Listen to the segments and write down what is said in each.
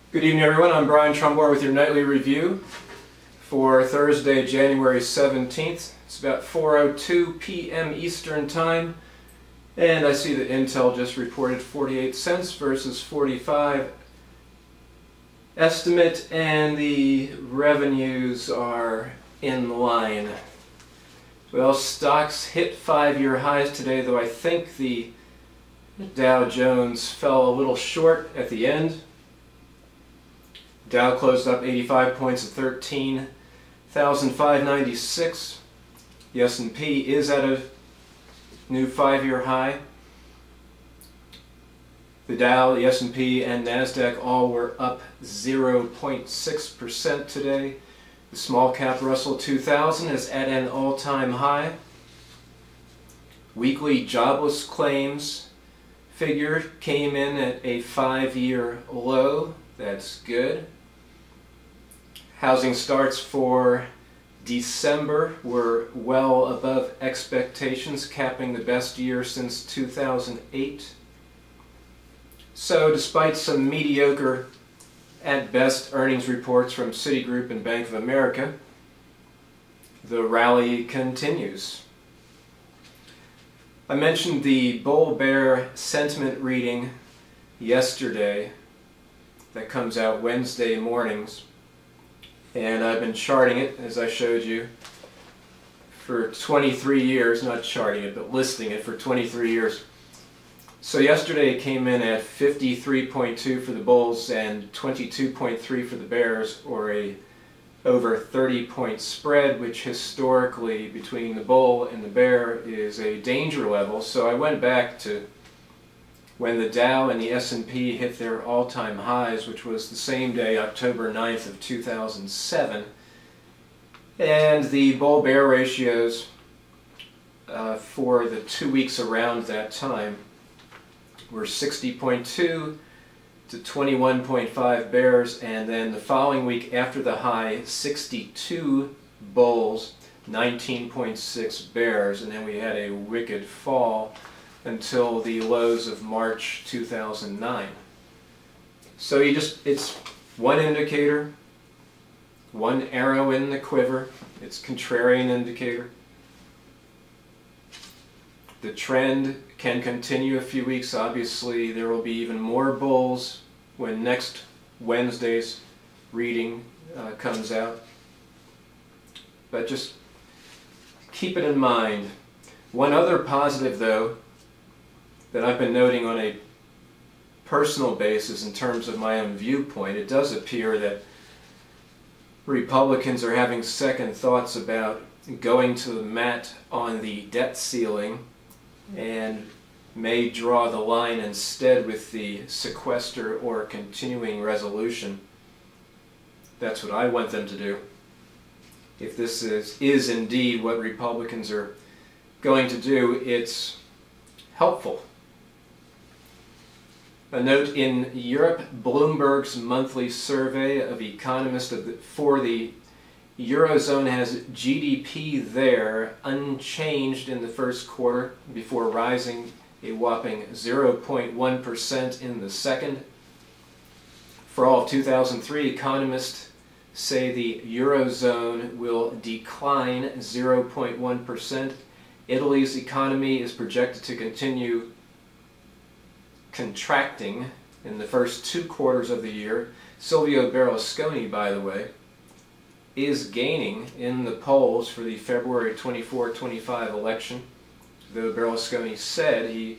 Good evening, everyone. I'm Brian Trumbore with your nightly review for Thursday, January 17th. It's about 4:02 p.m. Eastern Time, and I see that Intel just reported 48 cents versus 45 estimate, and the revenues are in line. Well, stocks hit five-year highs today, though I think the Dow Jones fell a little short at the end. Dow closed up 85 points at 13,596. The S&P is at a new five-year high. The Dow, the S&P, and NASDAQ all were up 0.6% today. The small cap Russell 2000 is at an all-time high. Weekly jobless claims figure came in at a five-year low. That's good. Housing starts for December were well above expectations, capping the best year since 2008. So despite some mediocre at best earnings reports from Citigroup and Bank of America, the rally continues. I mentioned the bull-bear sentiment reading yesterday that comes out Wednesday mornings, and I've been charting it, as I showed you, for 23 years, not charting it, but listing it for 23 years. So yesterday it came in at 53.2 for the bulls and 22.3 for the bears, or a over 30-point spread, which historically between the bull and the bear is a danger level. So I went back to when the Dow and the S&P hit their all-time highs, which was the same day, October 9th of 2007, and the bull-bear ratios for the 2 weeks around that time were 60.2 to 21.5 bears, and then the following week after the high, 62 bulls, 19.6 bears, and then we had a wicked fall until the lows of March 2009. So it's one indicator, one arrow in the quiver. It's contrarian indicator. The trend can continue a few weeks. Obviously, there will be even more bulls when next Wednesday's reading comes out. But just keep it in mind. One other positive, though, that I've been noting on a personal basis in terms of my own viewpoint, it does appear that Republicans are having second thoughts about going to the mat on the debt ceiling and may draw the line instead with the sequester or continuing resolution. That's what I want them to do. If this is indeed what Republicans are going to do, it's helpful. A note in Europe, Bloomberg's monthly survey of economists for the Eurozone has GDP there unchanged in the first quarter before rising a whopping 0.1% in the second. For all of 2003, economists say the Eurozone will decline 0.1%. Italy's economy is projected to continue contracting in the first 2 quarters of the year. Silvio Berlusconi, by the way, is gaining in the polls for the February 24-25 election, though Berlusconi said he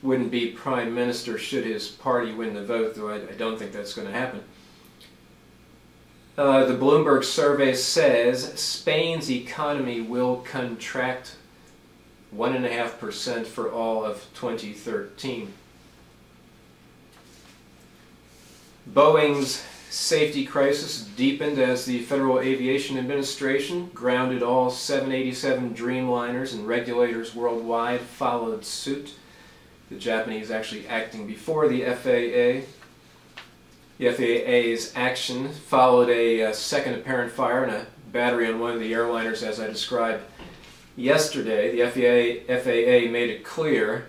wouldn't be prime minister should his party win the vote, though I don't think that's going to happen. The Bloomberg survey says Spain's economy will contract 1.5% for all of 2013. Boeing's safety crisis deepened as the Federal Aviation Administration grounded all 787 Dreamliners, and regulators worldwide followed suit. The Japanese actually acting before the FAA. The FAA's action followed a second apparent fire in a battery on one of the airliners, as I described yesterday. The FAA made it clear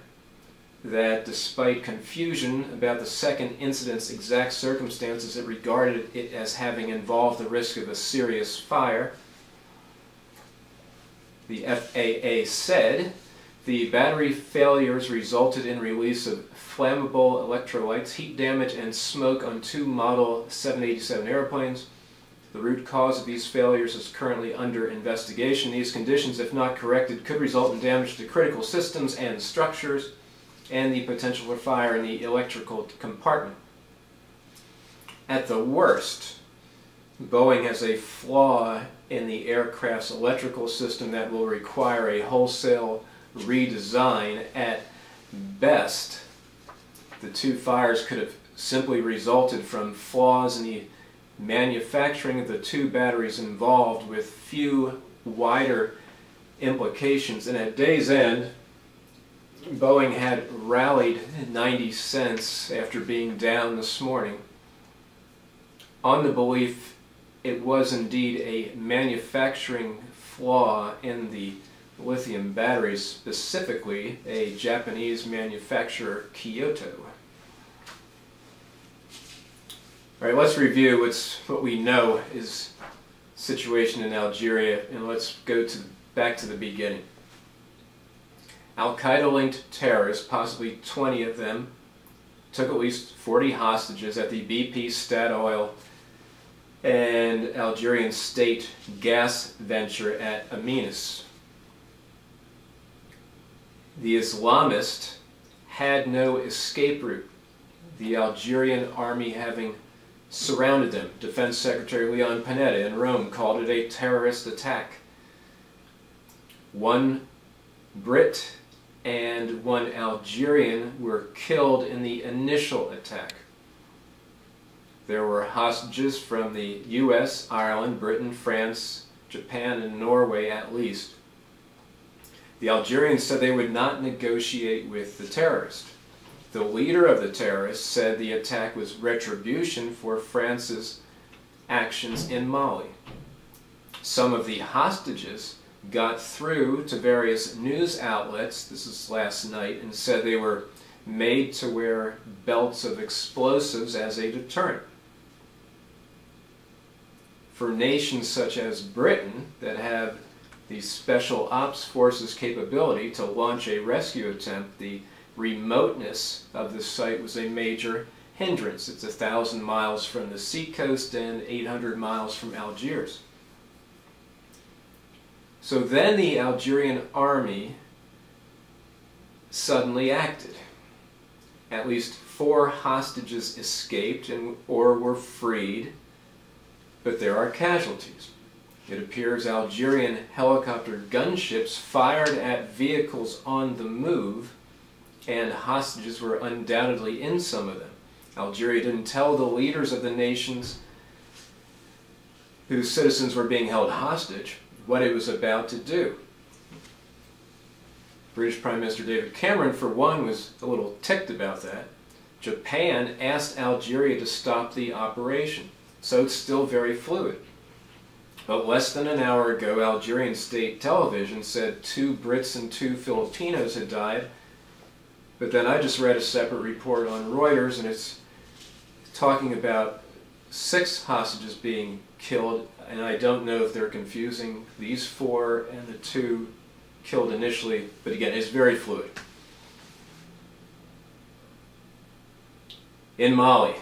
that despite confusion about the second incident's exact circumstances, it regarded it as having involved the risk of a serious fire. The FAA said the battery failures resulted in release of flammable electrolytes, heat damage, and smoke on 2 Model 787 airplanes. The root cause of these failures is currently under investigation. These conditions, if not corrected, could result in damage to critical systems and structures, and the potential for fire in the electrical compartment. At the worst, Boeing has a flaw in the aircraft's electrical system that will require a wholesale redesign. At best, the 2 fires could have simply resulted from flaws in the manufacturing of the 2 batteries involved, with few wider implications. And at day's end, Boeing had rallied 90 cents after being down this morning on the belief it was indeed a manufacturing flaw in the lithium batteries, specifically a Japanese manufacturer, Kyoto. All right, let's review what we know is the situation in Algeria, and let's go back to the beginning. Al-Qaeda-linked terrorists, possibly 20 of them, took at least 40 hostages at the BP, Statoil, and Algerian state gas venture at Amenas. The Islamists had no escape route, the Algerian army having surrounded them. Defense Secretary Leon Panetta in Rome called it a terrorist attack. 1 Brit and 1 Algerian were killed in the initial attack. There were hostages from the US, Ireland, Britain, France, Japan, and Norway at least. The Algerians said they would not negotiate with the terrorist. The leader of the terrorists said the attack was retribution for France's actions in Mali. Some of the hostages got through to various news outlets, this is last night, and said they were made to wear belts of explosives as a deterrent. For nations such as Britain that have the special ops forces capability to launch a rescue attempt, the remoteness of the site was a major hindrance. It's 1,000 miles from the seacoast and 800 miles from Algiers. So then the Algerian army suddenly acted. At least 4 hostages escaped or were freed, but there are casualties. It appears Algerian helicopter gunships fired at vehicles on the move, and hostages were undoubtedly in some of them. Algeria didn't tell the leaders of the nations whose citizens were being held hostage what it was about to do. British Prime Minister David Cameron, for one, was a little ticked about that. Japan asked Algeria to stop the operation, so it's still very fluid. But less than an hour ago, Algerian state television said 2 Brits and 2 Filipinos had died. But then I just read a separate report on Reuters, and it's talking about 6 hostages being killed, and I don't know if they're confusing these 4 and the 2 killed initially, but again, it's very fluid. In Mali,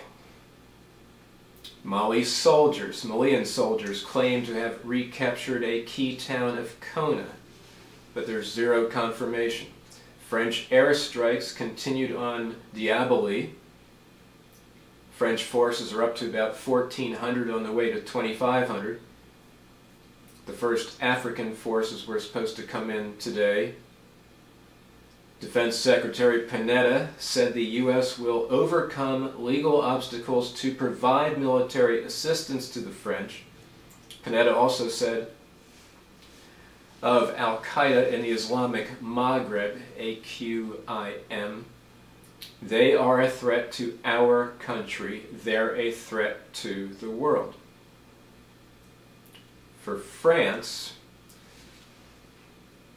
Malian soldiers claim to have recaptured a key town of Kona, but there's 0 confirmation. French airstrikes continued on Diaboli. French forces are up to about 1,400 on the way to 2,500. The first African forces were supposed to come in today. Defense Secretary Panetta said the U.S. will overcome legal obstacles to provide military assistance to the French. Panetta also said of Al-Qaeda in the Islamic Maghreb, AQIM, they are a threat to our country, they're a threat to the world. For France,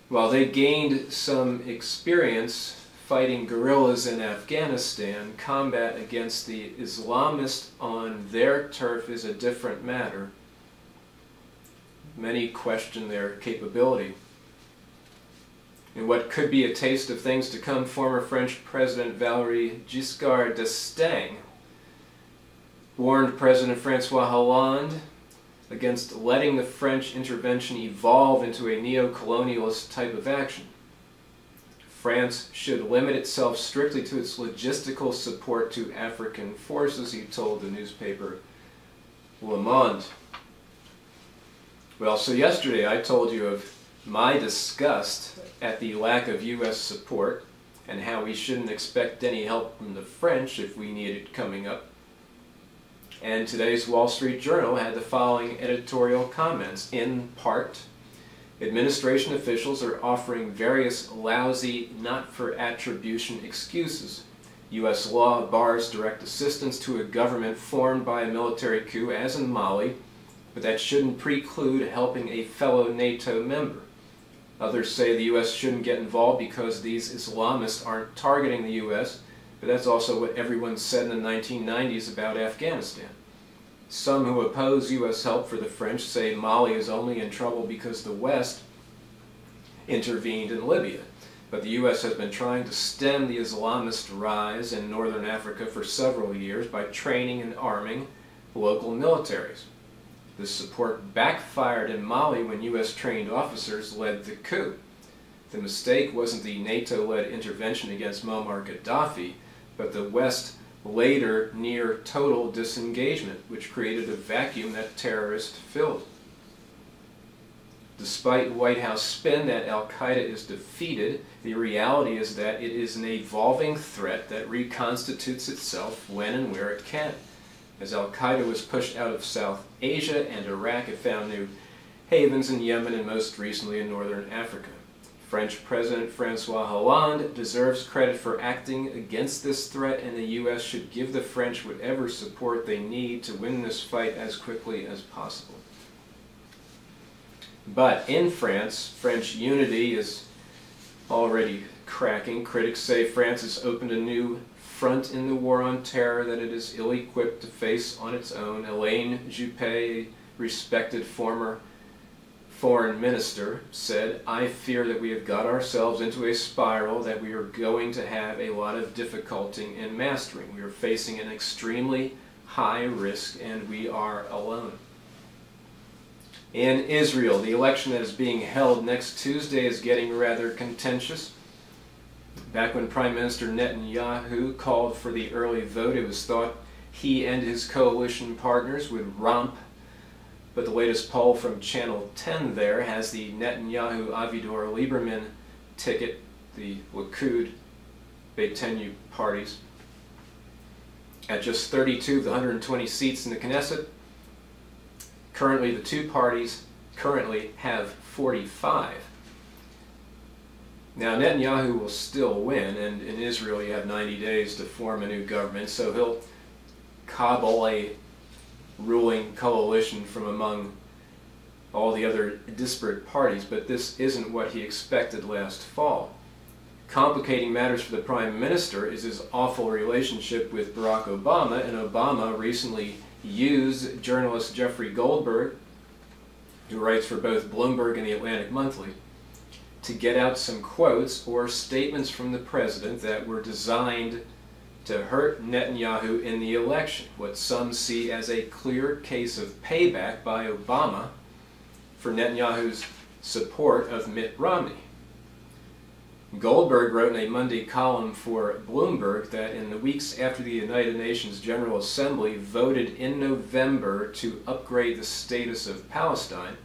while they gained some experience fighting guerrillas in Afghanistan, combat against the Islamists on their turf is a different matter. Many question their capability. In what could be a taste of things to come, former French President Valéry Giscard d'Estaing warned President Francois Hollande against letting the French intervention evolve into a neo-colonialist type of action. France should limit itself strictly to its logistical support to African forces, he told the newspaper Le Monde. Well, so yesterday I told you of my disgust at the lack of U.S. support and how we shouldn't expect any help from the French if we need it coming up. And today's Wall Street Journal had the following editorial comments. In part, administration officials are offering various lousy, not-for-attribution excuses. U.S. law bars direct assistance to a government formed by a military coup, as in Mali, but that shouldn't preclude helping a fellow NATO member. Others say the U.S. shouldn't get involved because these Islamists aren't targeting the U.S., but that's also what everyone said in the 1990s about Afghanistan. Some who oppose U.S. help for the French say Mali is only in trouble because the West intervened in Libya. But the U.S. has been trying to stem the Islamist rise in northern Africa for several years by training and arming local militaries. This support backfired in Mali when U.S. trained officers led the coup. The mistake wasn't the NATO-led intervention against Muammar Gaddafi, but the West later near total disengagement, which created a vacuum that terrorists filled. Despite White House spin that al-Qaeda is defeated, the reality is that it is an evolving threat that reconstitutes itself when and where it can. As al-Qaeda was pushed out of South Asia and Iraq, it found new havens in Yemen and most recently in northern Africa. French President Francois Hollande deserves credit for acting against this threat, and the U.S. should give the French whatever support they need to win this fight as quickly as possible. But in France, French unity is already cracking. Critics say France has opened a new front in the war on terror that it is ill-equipped to face on its own. Hélène Juppé, a respected former foreign minister, said, "I fear that we have got ourselves into a spiral that we are going to have a lot of difficulty in mastering. We are facing an extremely high risk and we are alone." In Israel, the election that is being held next Tuesday is getting rather contentious. Back when Prime Minister Netanyahu called for the early vote, it was thought he and his coalition partners would romp. But the latest poll from Channel 10 there has the Netanyahu-Avigdor Lieberman ticket, the Likud Beitenu parties, at just 32 of the 120 seats in the Knesset. Currently, the two parties currently have 45. Now, Netanyahu will still win, and in Israel you have 90 days to form a new government, so he'll cobble a ruling coalition from among all the other disparate parties, but this isn't what he expected last fall. Complicating matters for the Prime Minister is his awful relationship with Barack Obama, and Obama recently used journalist Jeffrey Goldberg, who writes for both Bloomberg and the Atlantic Monthly, to get out some quotes or statements from the president that were designed to hurt Netanyahu in the election, what some see as a clear case of payback by Obama for Netanyahu's support of Mitt Romney. Goldberg wrote in a Monday column for Bloomberg that in the weeks after the United Nations General Assembly voted in November to upgrade the status of Palestine,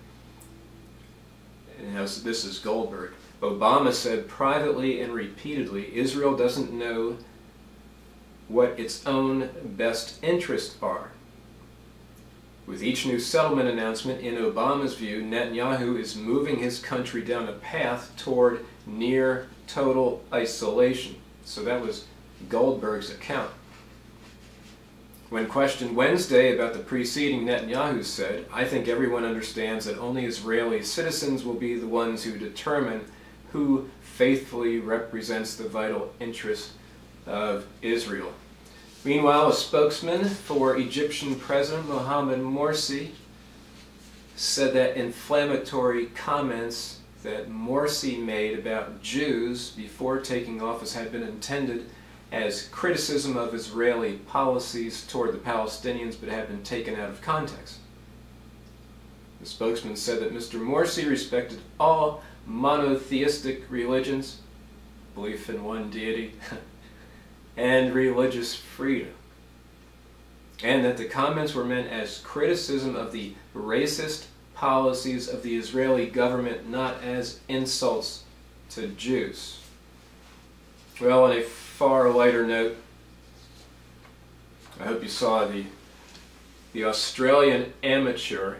and this is Goldberg, Obama said privately and repeatedly, Israel doesn't know what its own best interests are. With each new settlement announcement, in Obama's view, Netanyahu is moving his country down a path toward near total isolation. So that was Goldberg's account. When questioned Wednesday about the preceding, Netanyahu said, "I think everyone understands that only Israeli citizens will be the ones who determine who faithfully represents the vital interest of Israel. Meanwhile, a spokesman for Egyptian President Mohamed Morsi said that inflammatory comments that Morsi made about Jews before taking office had been intended as criticism of Israeli policies toward the Palestinians, but had been taken out of context. The spokesman said that Mr. Morsi respected all monotheistic religions, belief in one deity, and religious freedom, and that the comments were meant as criticism of the racist policies of the Israeli government, not as insults to Jews. Well, on a far lighter note, I hope you saw the Australian amateur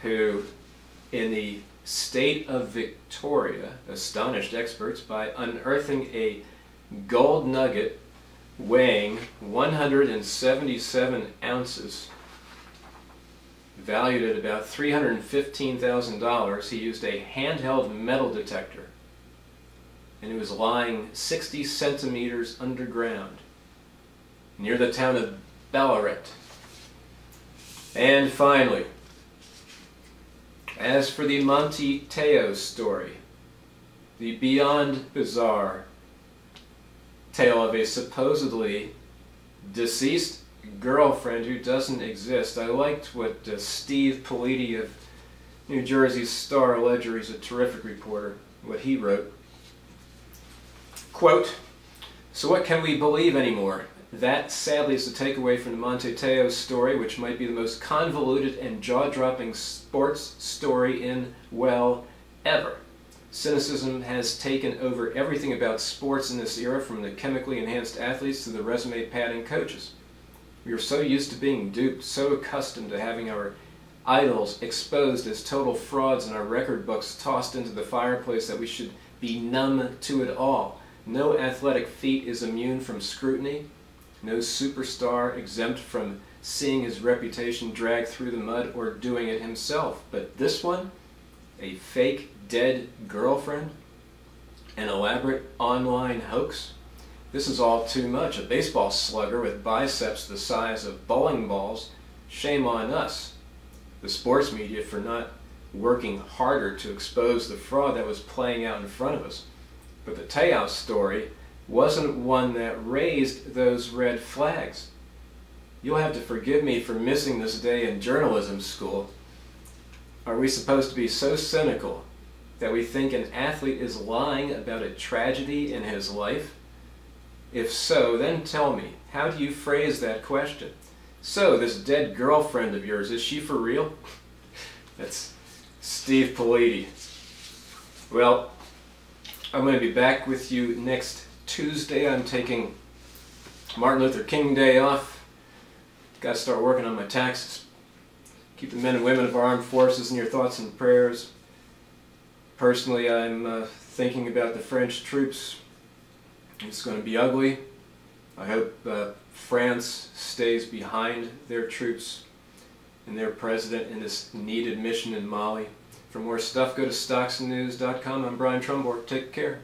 who, in the state of Victoria, astonished experts by unearthing a gold nugget weighing 177 ounces, valued at about $315,000. He used a handheld metal detector, and it was lying 60 centimeters underground near the town of Ballarat. And finally, as for the Monte Teo story, the beyond bizarre tale of a supposedly deceased girlfriend who doesn't exist. I liked what Steve Politi of New Jersey's Star Ledger, he's a terrific reporter, what he wrote. Quote, "So what can we believe anymore? That, sadly, is the takeaway from the Monte Teo story, which might be the most convoluted and jaw-dropping sports story in, well, ever. Cynicism has taken over everything about sports in this era, from the chemically enhanced athletes to the resume-padding coaches. We are so used to being duped, so accustomed to having our idols exposed as total frauds and our record books tossed into the fireplace, that we should be numb to it all. No athletic feat is immune from scrutiny, no superstar exempt from seeing his reputation dragged through the mud or doing it himself. But this one, a fake dead girlfriend, an elaborate online hoax, this is all too much. A baseball slugger with biceps the size of bowling balls. Shame on us, the sports media, for not working harder to expose the fraud that was playing out in front of us. But the Teo story wasn't one that raised those red flags. You'll have to forgive me for missing this day in journalism school. Are we supposed to be so cynical that we think an athlete is lying about a tragedy in his life? If so, then tell me, how do you phrase that question? So, this dead girlfriend of yours, is she for real? That's Steve Politi. Well, I'm going to be back with you next Tuesday. I'm taking Martin Luther King Day off. Got to start working on my taxes. Keep the men and women of our armed forces in your thoughts and prayers. Personally, I'm thinking about the French troops. It's going to be ugly. I hope France stays behind their troops and their president in this needed mission in Mali. For more stuff, go to stocksandnews.com. I'm Brian Trumborg. Take care.